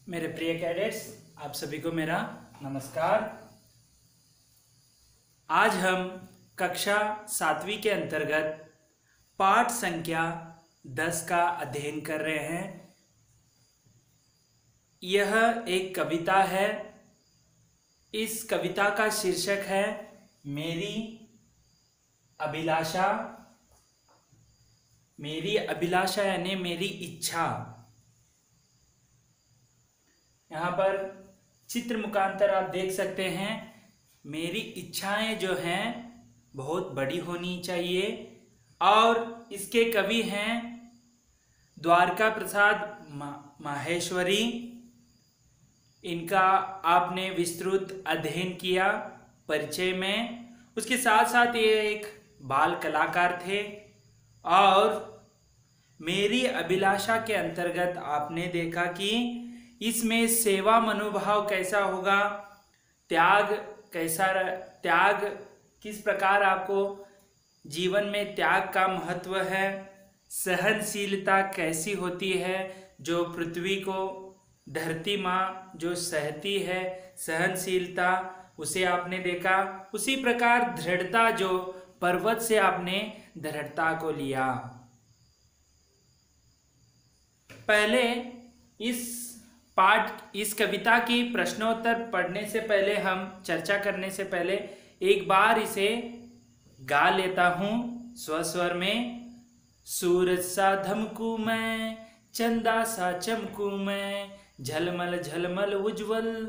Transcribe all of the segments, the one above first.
मेरे प्रिय कैडेट्स, आप सभी को मेरा नमस्कार। आज हम कक्षा 7वीं के अंतर्गत पाठ संख्या 10 का अध्ययन कर रहे हैं। यह एक कविता है। इस कविता का शीर्षक है मेरी अभिलाषा। मेरी अभिलाषा यानी मेरी इच्छा। यहाँ पर चित्र मुखांतर आप देख सकते हैं, मेरी इच्छाएं जो हैं बहुत बड़ी होनी चाहिए। और इसके कवि हैं द्वारका प्रसाद माहेश्वरी। इनका आपने विस्तृत अध्ययन किया परिचय में। उसके साथ साथ ये एक बाल कलाकार थे। और मेरी अभिलाषा के अंतर्गत आपने देखा कि इसमें सेवा मनोभाव कैसा होगा, त्याग किस प्रकार आपको जीवन में त्याग का महत्व है, सहनशीलता कैसी होती है, जो पृथ्वी को धरती माँ जो सहती है, सहनशीलता उसे आपने देखा। उसी प्रकार दृढ़ता, जो पर्वत से आपने दृढ़ता को लिया। पहले इस कविता की प्रश्नोत्तर पढ़ने से पहले, हम चर्चा करने से पहले एक बार इसे गा लेता हूँ स्वस्वर में। सूरज सा धमकू मैं, चंदा सा चमकू मैं, झलमल झलमल उज्जवल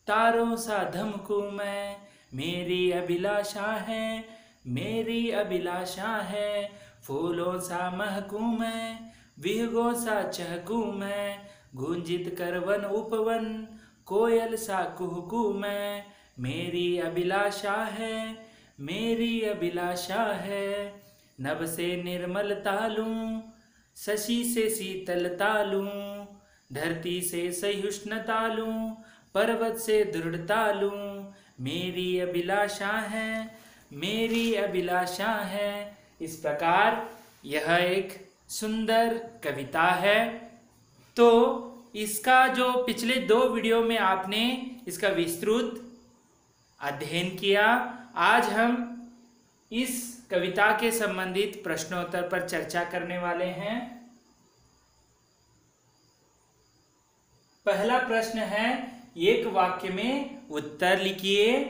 तारों सा धमकू मैं। मेरी अभिलाषा है, मेरी अभिलाषा है, फूलों सा महकू मैं, विहगों सा चहकू मैं, गूंजित कर वन उपवन, कोयल सा कुहकू मैं। मेरी अभिलाषा है, मेरी अभिलाषा है, नभ से निर्मल तालूं, शशि से शीतल तालूं, धरती से सहिष्णु तालूं, पर्वत से दृढ़ तालूं। मेरी अभिलाषा है, मेरी अभिलाषा है। इस प्रकार यह एक सुंदर कविता है। तो इसका जो पिछले 2 वीडियो में आपने इसका विस्तृत अध्ययन किया, आज हम इस कविता के संबंधित प्रश्नोत्तर पर चर्चा करने वाले हैं। पहला प्रश्न है, एक वाक्य में उत्तर लिखिए।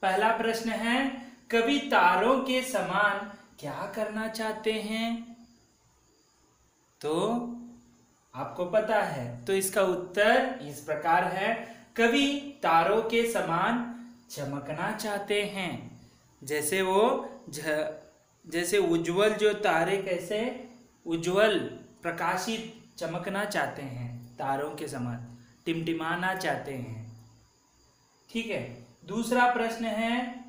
पहला प्रश्न है, कवि तारों के समान क्या करना चाहते हैं? तो आपको पता है, तो इसका उत्तर इस प्रकार है, कवि तारों के समान चमकना चाहते हैं। जैसे जैसे उज्जवल जो तारे कैसे उज्जवल प्रकाशित चमकना चाहते हैं, तारों के समान टिमटिमाना चाहते हैं। ठीक है। दूसरा प्रश्न है,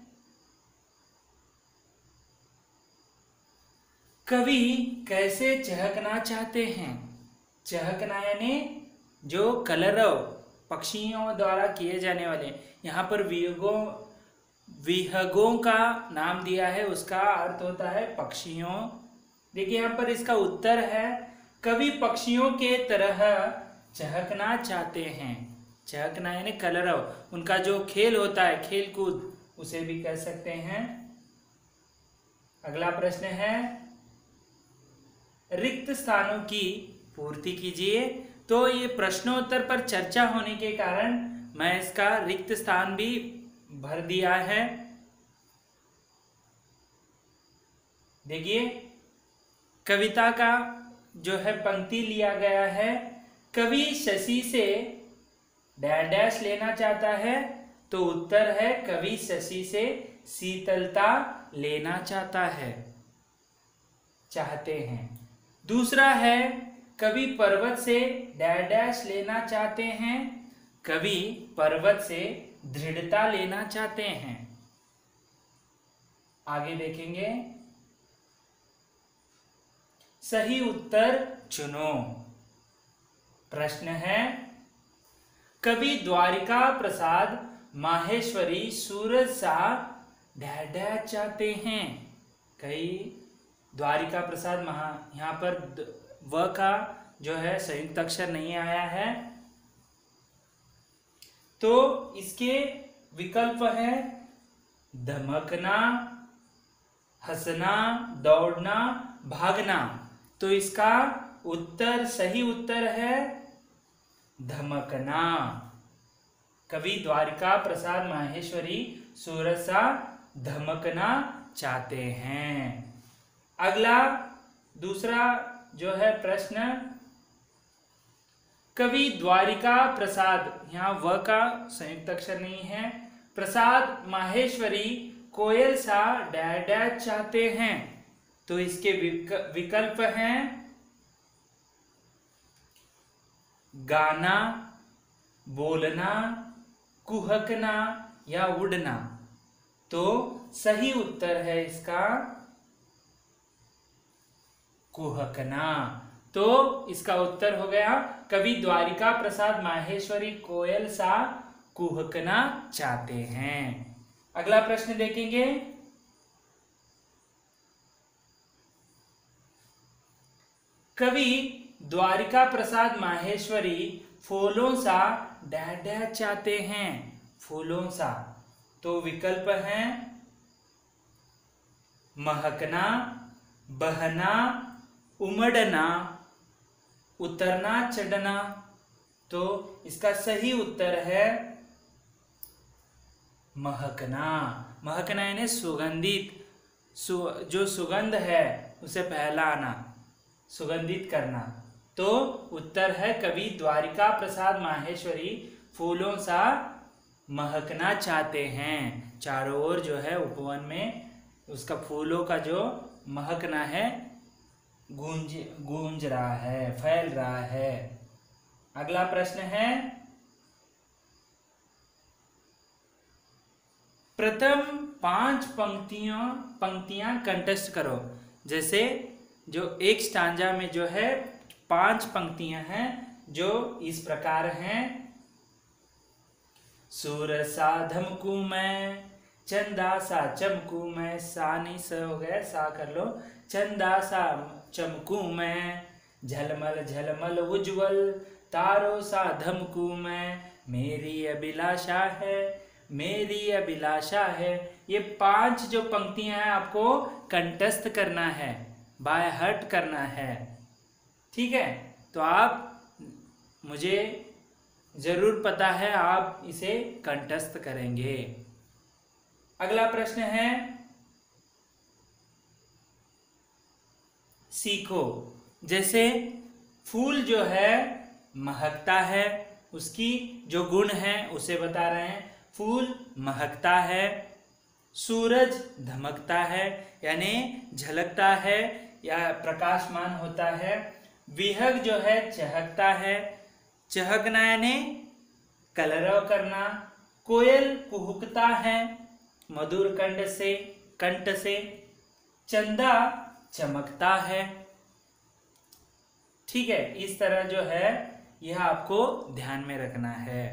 कवि कैसे चहकना चाहते हैं? चहकना यानी जो कलरव पक्षियों द्वारा किए जाने वाले, यहाँ पर विहगों का नाम दिया है, उसका अर्थ होता है पक्षियों। देखिए यहाँ पर इसका उत्तर है, कवि पक्षियों के तरह चहकना चाहते हैं। चहकना यानी कलरव, उनका जो खेल होता है, खेल कूद, उसे भी कह सकते हैं। अगला प्रश्न है, रिक्त स्थानों की पूर्ति कीजिए। तो ये प्रश्नोत्तर पर चर्चा होने के कारण मैं इसका रिक्त स्थान भी भर दिया है। देखिए कविता का जो है पंक्ति लिया गया है, कवि शशि से डैश डैश लेना चाहता है। तो उत्तर है, कवि शशि से शीतलता लेना चाहते हैं। दूसरा है, कवि पर्वत से डैश डैश लेना चाहते हैं। कवि पर्वत से दृढ़ता लेना चाहते हैं। आगे देखेंगे, सही उत्तर चुनो। प्रश्न है, कवि द्वारिका प्रसाद माहेश्वरी सूरज सा डैश डैश चाहते हैं। कई द्वारिका प्रसाद यहाँ पर व का जो है संयुक्त अक्षर नहीं आया है, तो इसके विकल्प है धमकना, हंसना, दौड़ना, भागना। तो इसका उत्तर, सही उत्तर है धमकना। कवि द्वारिका प्रसाद माहेश्वरी सूरज सा धमकना चाहते हैं। अगला दूसरा जो है प्रश्न, कवि द्वारिका प्रसाद, यहाँ व का संयुक्त अक्षर नहीं है, प्रसाद माहेश्वरी कोयल सा डैश डैश चाहते हैं। तो इसके विकल्प हैं गाना, बोलना, कुहकना या उड़ना। तो सही उत्तर है इसका कुहकना। तो इसका उत्तर हो गया कवि द्वारिका प्रसाद माहेश्वरी कोयल सा कुहकना चाहते हैं। अगला प्रश्न देखेंगे, कवि द्वारिका प्रसाद माहेश्वरी फूलों सा डैश डैश चाहते हैं। फूलों सा। तो विकल्प हैं महकना, बहना, उमड़ना, उतरना, चढ़ना। तो इसका सही उत्तर है महकना। महकना यानी सुगंधित, जो सुगंध है उसे फैलाना, सुगंधित करना। तो उत्तर है कवि द्वारिका प्रसाद माहेश्वरी फूलों सा महकना चाहते हैं। चारों ओर जो है उपवन में उसका फूलों का जो महकना है गूंज रहा है, फैल रहा है। अगला प्रश्न है, प्रथम 5 पंक्तियां कंटेस्ट करो। जैसे जो एक स्टांजा में जो है 5 पंक्तियां हैं जो इस प्रकार हैं, सूरज सा धमकू मैं, चंदा सा चमकू मैं, सा नहीं स हो गया, सा कर लो, चंदा सा चमकू मैं, झलमल झलमल उज्जवल, तारों सा धमकू मैं, मेरी अभिलाषा है, मेरी अभिलाषा है। ये 5 जो पंक्तियां हैं आपको कंठस्थ करना है, बाय हार्ट करना है। ठीक है, तो आप, मुझे जरूर पता है आप इसे कंठस्थ करेंगे। अगला प्रश्न है, सीखो। जैसे फूल जो है महकता है, उसकी जो गुण है उसे बता रहे हैं। फूल महकता है, सूरज धमकता है यानी झलकता है या प्रकाशमान होता है। विहग जो है चहकता है, चहकना यानी कलरव करना। कोयल कुहुकता है मधुर कंठ से। चंदा चमकता है। ठीक है, इस तरह जो है यह आपको ध्यान में रखना है।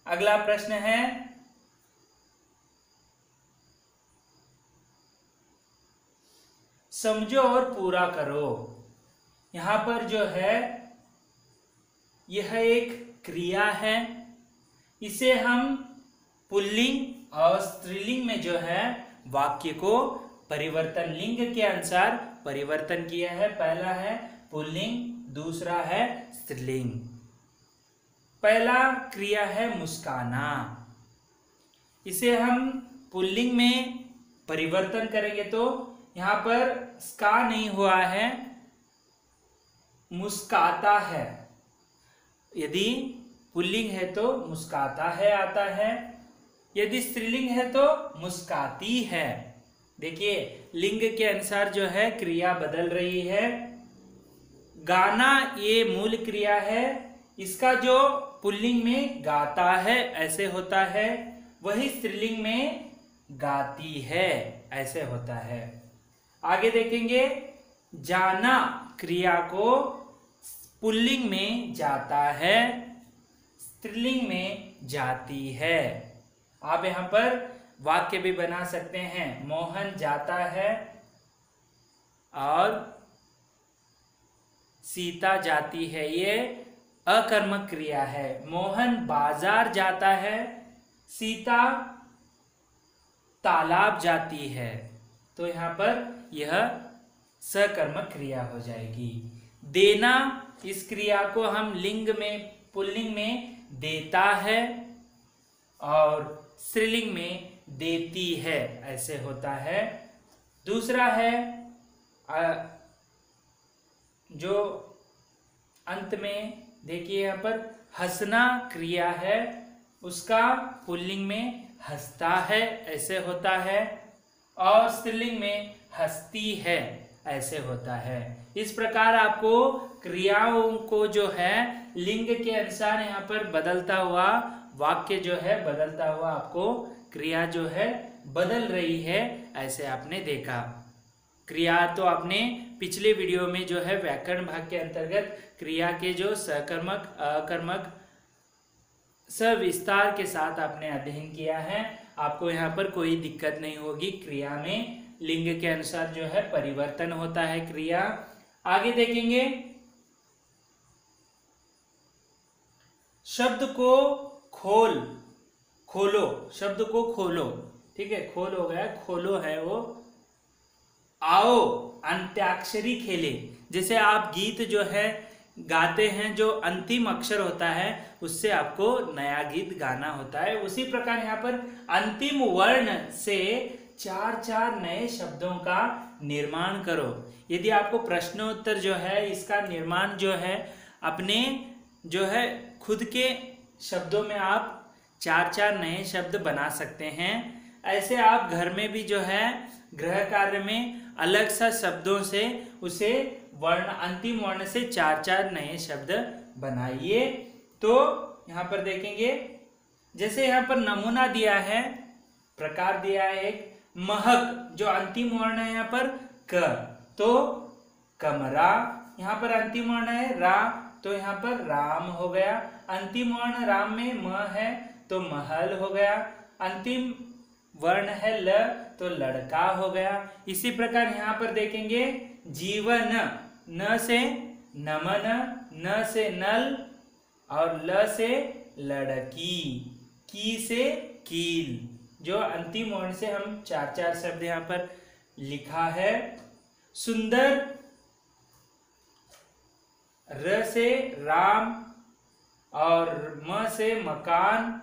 अगला प्रश्न है, समझो और पूरा करो। यहां पर जो है यह एक क्रिया है, इसे हम पुल्लिंग और स्त्रीलिंग में जो है वाक्य को परिवर्तन, लिंग के अनुसार परिवर्तन किया है। पहला है पुल्लिंग, दूसरा है स्त्रीलिंग। पहला क्रिया है मुस्काना, इसे हम पुल्लिंग में परिवर्तन करेंगे तो यहां पर स्का नहीं हुआ है, मुस्काता है। यदि पुल्लिंग है तो मुस्काता है आता है, यदि स्त्रीलिंग है तो मुस्काती है। देखिए लिंग के अनुसार जो है क्रिया बदल रही है। गाना ये मूल क्रिया है, इसका जो पुल्लिंग में गाता है ऐसे होता है, वही स्त्रीलिंग में गाती है ऐसे होता है। आगे देखेंगे, जाना क्रिया को पुल्लिंग में जाता है, स्त्रीलिंग में जाती है। आप यहाँ पर वाक्य भी बना सकते हैं, मोहन जाता है, और सीता जाती है, ये अकर्मक क्रिया है। मोहन बाजार जाता है, सीता तालाब जाती है, तो यहाँ पर यह सकर्मक क्रिया हो जाएगी। देना, इस क्रिया को हम लिंग में, पुल्लिंग में देता है और स्त्रीलिंग में देती है, ऐसे होता है। दूसरा है जो अंत में देखिए यहाँ पर हंसना क्रिया है, उसका पुल्लिंग में हंसता है, ऐसे होता है, और स्त्रीलिंग में हंसती है, ऐसे होता है। इस प्रकार आपको क्रियाओं को जो है लिंग के अनुसार यहाँ पर बदलता हुआ वाक्य जो है, बदलता हुआ आपको क्रिया जो है बदल रही है, ऐसे आपने देखा। क्रिया तो आपने पिछले वीडियो में जो है व्याकरण भाग के अंतर्गत क्रिया के जो सकर्मक अकर्मक सविस्तार के साथ आपने अध्ययन किया है। आपको यहाँ पर कोई दिक्कत नहीं होगी। क्रिया में लिंग के अनुसार जो है परिवर्तन होता है क्रिया। आगे देखेंगे, शब्द को खोलो, शब्द को खोलो, ठीक है, खोल हो गया, खोलो है वो। आओ अंत्याक्षरी खेले, जैसे आप गीत जो है गाते हैं, जो अंतिम अक्षर होता है उससे आपको नया गीत गाना होता है, उसी प्रकार यहाँ पर अंतिम वर्ण से 4 नए शब्दों का निर्माण करो। यदि आपको प्रश्नोत्तर जो है इसका निर्माण जो है अपने जो है खुद के शब्दों में आप 4 नए शब्द बना सकते हैं। ऐसे आप घर में भी जो है गृह कार्य में अलग सा शब्दों से उसे वर्ण, अंतिम वर्ण से 4 नए शब्द बनाइए। तो यहाँ पर देखेंगे, जैसे यहाँ पर नमूना दिया है, प्रकार दिया है एक महक, जो अंतिम वर्ण है यहाँ पर क, तो कमरा। यहाँ पर अंतिम वर्ण है रा, तो यहाँ पर राम हो गया। अंतिम वर्ण राम में म है, तो महल हो गया। अंतिम वर्ण है ल, तो लड़का हो गया। इसी प्रकार यहाँ पर देखेंगे, जीवन, न से नमन, न से नल, और ल से लड़की, की से कील, जो अंतिम वर्ण से हम 4 शब्द यहाँ पर लिखा है। सुंदर, र से राम, और म से मकान,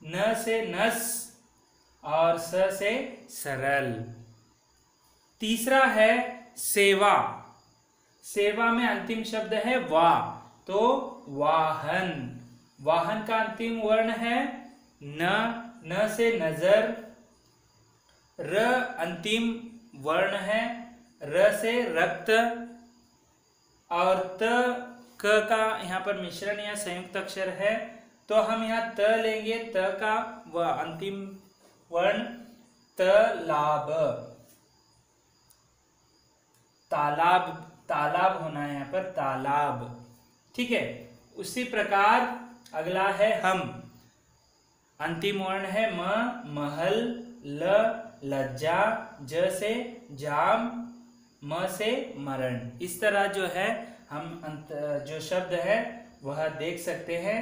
न से नस, और स से सरल। तीसरा है सेवा, सेवा में अंतिम शब्द है वा, तो वाहन, वाहन का अंतिम वर्ण है न, न से नजर, र अंतिम वर्ण है, र से रक्त, और त क का यहाँ पर मिश्रण या संयुक्त अक्षर है, तो हम यहाँ त लेंगे, त का वह अंतिम वर्ण तालाब, तालाब, तालाब होना है यहाँ पर, तालाब, ठीक है। उसी प्रकार अगला है हम, अंतिम वर्ण है म, महल, ल लज्जा, ज से जाम, म से मरण। इस तरह जो है हम जो शब्द है वह देख सकते हैं।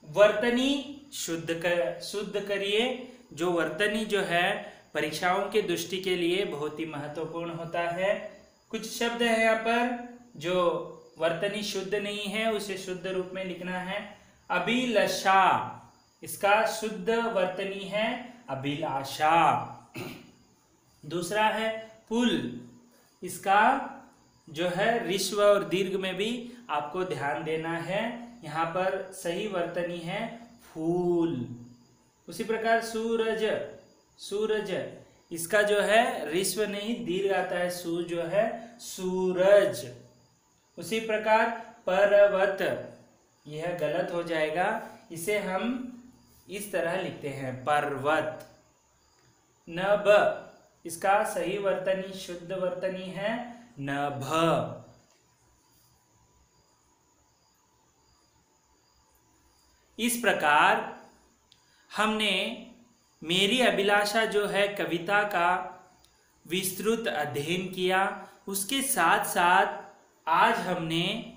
वर्तनी शुद्ध करिए, जो वर्तनी जो है परीक्षाओं के दृष्टि के लिए बहुत ही महत्वपूर्ण होता है। कुछ शब्द है यहाँ पर जो वर्तनी शुद्ध नहीं है, उसे शुद्ध रूप में लिखना है। अभिलाषा, इसका शुद्ध वर्तनी है अभिलाषा। दूसरा है पुल, इसका जो है ऋस्व और दीर्घ में भी आपको ध्यान देना है, यहाँ पर सही वर्तनी है फूल। उसी प्रकार सूरज, सूरज, इसका जो है ऋस्व नहीं दीर्घ आता है, सू जो है सूरज। उसी प्रकार पर्वत, यह गलत हो जाएगा, इसे हम इस तरह लिखते हैं पर्वत। नभ, इसका सही वर्तनी शुद्ध वर्तनी है नभ। इस प्रकार हमने मेरी अभिलाषा जो है कविता का विस्तृत अध्ययन किया। उसके साथ साथ आज हमने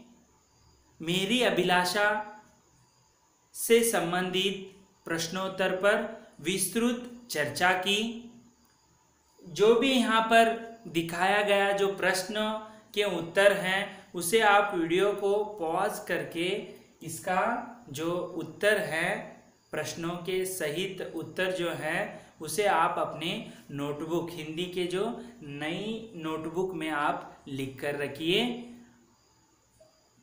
मेरी अभिलाषा से संबंधित प्रश्नोत्तर पर विस्तृत चर्चा की। जो भी यहाँ पर दिखाया गया जो प्रश्न के उत्तर हैं उसे आप वीडियो को पॉज करके इसका जो उत्तर है, प्रश्नों के सहित उत्तर जो है उसे आप अपने नोटबुक, हिंदी के जो नई नोटबुक में आप लिख कर रखिए।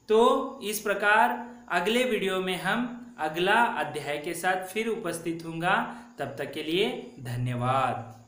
तो इस प्रकार अगले वीडियो में हम अगला अध्याय के साथ फिर उपस्थित होऊंगा। तब तक के लिए धन्यवाद।